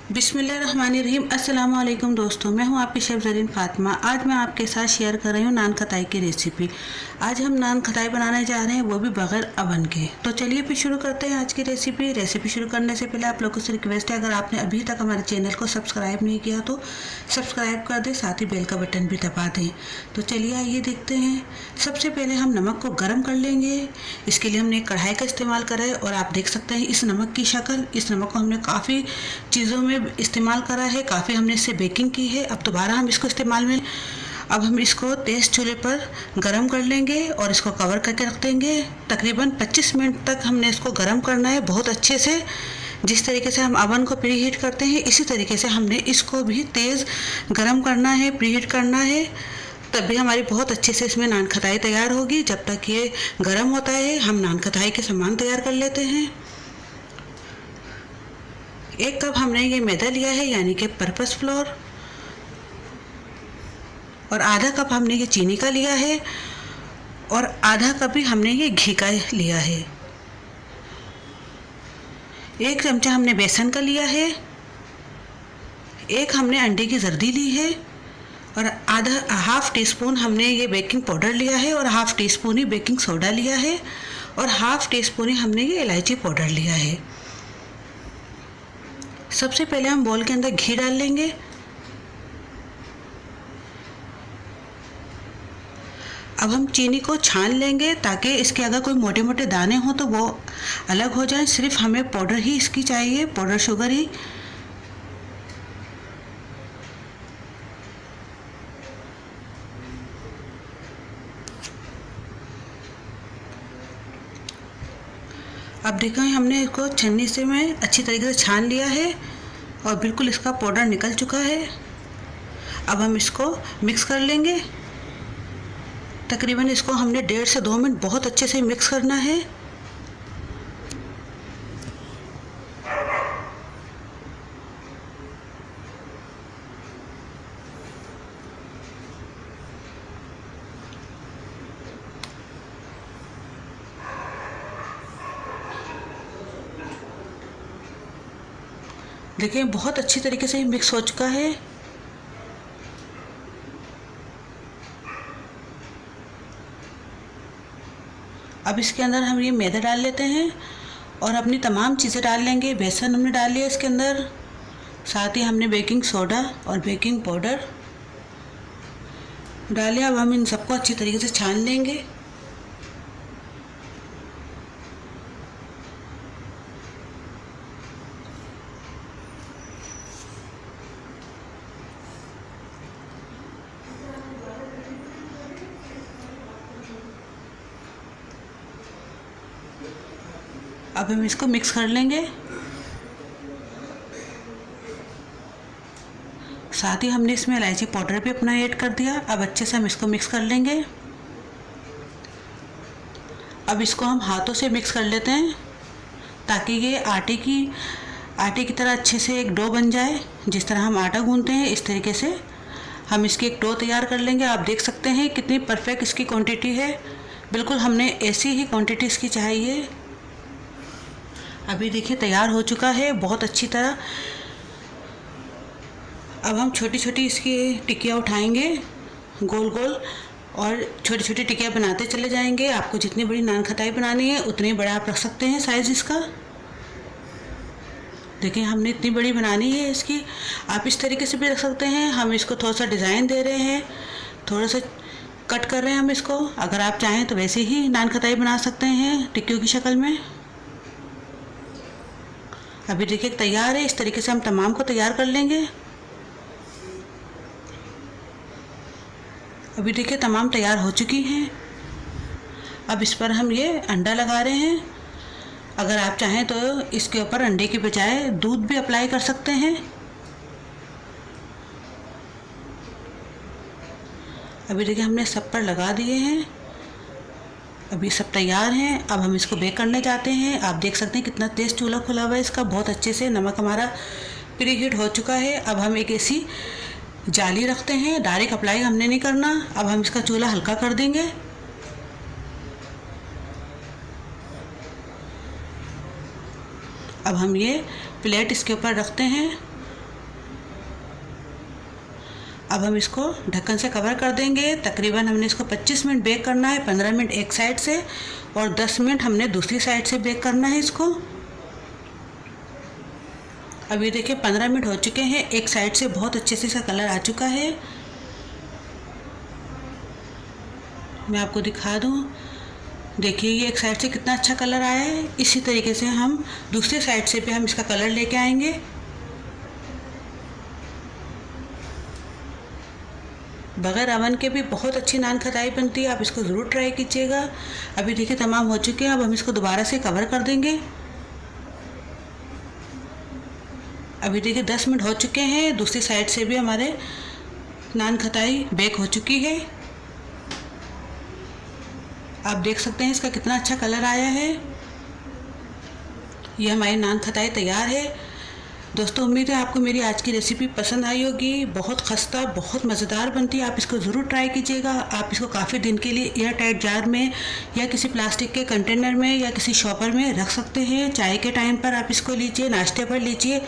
बिस्मिल्लाहिर्रहमानिर्रहीम। अस्सलाम वालेकुम दोस्तों, मैं हूं आपकी शेफ़ ज़रीन फ़ातिमा। आज मैं आपके साथ शेयर कर रही हूं नान खताई की रेसिपी। आज हम नान खताई बनाने जा रहे हैं, वो भी बग़ैर अवन के। तो चलिए फिर शुरू करते हैं आज की रेसिपी शुरू करने से पहले आप लोगों से रिक्वेस्ट है, अगर आपने अभी तक हमारे चैनल को सब्सक्राइब नहीं किया तो सब्सक्राइब कर दें, साथ ही बेल का बटन भी दबा दें। तो चलिए आइए देखते हैं। सबसे पहले हम नमक को गर्म कर लेंगे। इसके लिए हमने कढ़ाई का इस्तेमाल करा है और आप देख सकते हैं इस नमक की शक्ल। इस नमक को हमने काफ़ी चीज़ों में इस्तेमाल करा है, काफ़ी हमने इससे बेकिंग की है। अब दोबारा हम इसको इस्तेमाल में अब हम इसको तेज़ चूल्हे पर गरम कर लेंगे और इसको कवर करके रख देंगे। तकरीबन 25 मिनट तक हमने इसको गरम करना है बहुत अच्छे से। जिस तरीके से हम अवन को प्री हीट करते हैं, इसी तरीके से हमने इसको भी तेज़ गरम करना है, प्री हीट करना है। तभी हमारी बहुत अच्छे से इसमें नान खताई तैयार होगी। जब तक ये गरम होता है हम नान खताई के सामान तैयार कर लेते हैं। 1 कप हमने ये मैदा लिया है, यानी कि पर्पस फ्लोर, और आधा कप हमने ये चीनी का लिया है, और आधा कप ही हमने ये घी का लिया है। 1 चमचा हमने बेसन का लिया है, 1 हमने अंडे की जर्दी ली है, और हाफ टी स्पून हमने ये बेकिंग पाउडर लिया है, और हाफ टी स्पून ही बेकिंग सोडा लिया है, और हाफ टी स्पून ही हमने ये इलायची पाउडर लिया है। सबसे पहले हम बोल के अंदर घी डाल लेंगे। अब हम चीनी को छान लेंगे ताकि इसके अगर कोई मोटे मोटे दाने हों तो वो अलग हो जाए। सिर्फ हमें पाउडर ही इसकी चाहिए, पाउडर शुगर ही। अब देखें हमने इसको छन्नी से में अच्छी तरीके से छान लिया है और बिल्कुल इसका पाउडर निकल चुका है। अब हम इसको मिक्स कर लेंगे। तकरीबन इसको हमने 1.5 से 2 मिनट बहुत अच्छे से मिक्स करना है। देखिए बहुत अच्छी तरीके से मिक्स हो चुका है। अब इसके अंदर हम ये मैदा डाल लेते हैं और अपनी तमाम चीज़ें डाल लेंगे। बेसन हमने डाल लिया इसके अंदर, साथ ही हमने बेकिंग सोडा और बेकिंग पाउडर डाल लिया। अब हम इन सबको अच्छी तरीके से छान लेंगे। अब हम इसको मिक्स कर लेंगे। साथ ही हमने इसमें इलायची पाउडर भी अपना ऐड कर दिया। अब अच्छे से हम इसको मिक्स कर लेंगे। अब इसको हम हाथों से मिक्स कर लेते हैं ताकि ये आटे की तरह अच्छे से एक डो बन जाए। जिस तरह हम आटा गूंथते हैं इस तरीके से हम इसकी एक डो तैयार कर लेंगे। आप देख सकते हैं कितनी परफेक्ट इसकी क्वांटिटी है। बिल्कुल हमने ऐसी ही क्वांटिटी इसकी चाहिए। अभी देखिए तैयार हो चुका है बहुत अच्छी तरह। अब हम छोटी छोटी इसकी टिक्कियाँ उठाएंगे गोल गोल, और छोटी छोटी टिक्कियाँ बनाते चले जाएंगे। आपको जितनी बड़ी नान खताई बनानी है उतनी बड़ा आप रख सकते हैं साइज़ इसका। देखिए हमने इतनी बड़ी बनानी है इसकी। आप इस तरीके से भी रख सकते हैं। हम इसको थोड़ा सा डिज़ाइन दे रहे हैं, थोड़ा सा कट कर रहे हैं हम इसको। अगर आप चाहें तो वैसे ही नान खताई बना सकते हैं टिक्कियों की शक्ल में। अभी देखिए तैयार है। इस तरीके से हम तमाम को तैयार कर लेंगे। अभी देखिए तमाम तैयार हो चुकी हैं। अब इस पर हम ये अंडा लगा रहे हैं। अगर आप चाहें तो इसके ऊपर अंडे की बजाय दूध भी अप्लाई कर सकते हैं। अभी देखिए हमने सब पर लगा दिए हैं। अभी सब तैयार हैं। अब हम इसको बेक करने जाते हैं। आप देख सकते हैं कितना तेज़ चूल्हा खुला हुआ है इसका। बहुत अच्छे से नमक हमारा प्री हीट हो चुका है। अब हम एक ऐसी जाली रखते हैं, डायरेक्ट अप्लाई हमने नहीं करना। अब हम इसका चूल्हा हल्का कर देंगे। अब हम ये प्लेट इसके ऊपर रखते हैं अब हम इसको ढक्कन से कवर कर देंगे। तकरीबन हमने इसको 25 मिनट बेक करना है, 15 मिनट एक साइड से और 10 मिनट हमने दूसरी साइड से बेक करना है इसको। अब ये देखिए 15 मिनट हो चुके हैं, एक साइड से बहुत अच्छे से इसका कलर आ चुका है। मैं आपको दिखा दूँ, देखिए ये एक साइड से कितना अच्छा कलर आया है। इसी तरीके से हम दूसरी साइड से भी हम इसका कलर लेके आएंगे। बगैर अवन के भी बहुत अच्छी नान खटाई बनती है, आप इसको ज़रूर ट्राई कीजिएगा। अभी देखिए तमाम हो चुके हैं, अब हम इसको दोबारा से कवर कर देंगे। अभी देखिए 10 मिनट हो चुके हैं, दूसरी साइड से भी हमारे नान खटाई बेक हो चुकी है। आप देख सकते हैं इसका कितना अच्छा कलर आया है। ये हमारी नान खटाई तैयार है। दोस्तों उम्मीद है आपको मेरी आज की रेसिपी पसंद आई होगी। बहुत खस्ता, बहुत मज़ेदार बनती है, आप इसको ज़रूर ट्राई कीजिएगा। आप इसको काफ़ी दिन के लिए एयर टाइट जार में या किसी प्लास्टिक के कंटेनर में या किसी शॉपर में रख सकते हैं। चाय के टाइम पर आप इसको लीजिए, नाश्ते पर लीजिए,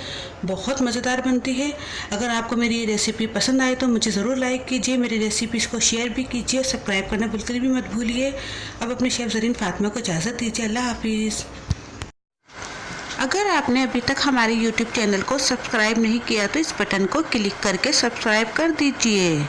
बहुत मज़ेदार बनती है। अगर आपको मेरी ये रेसिपी पसंद आए तो मुझे ज़रूर लाइक कीजिए, मेरी रेसिपीज़ को शेयर भी कीजिए, सब्सक्राइब करना बिल्कुल भी मत भूलिए। अब अपने शेफ़ ज़रीन फातिमा को इजाज़त दीजिए। अल्लाह हाफिज़। अगर आपने अभी तक हमारे YouTube चैनल को सब्सक्राइब नहीं किया तो इस बटन को क्लिक करके सब्सक्राइब कर दीजिए।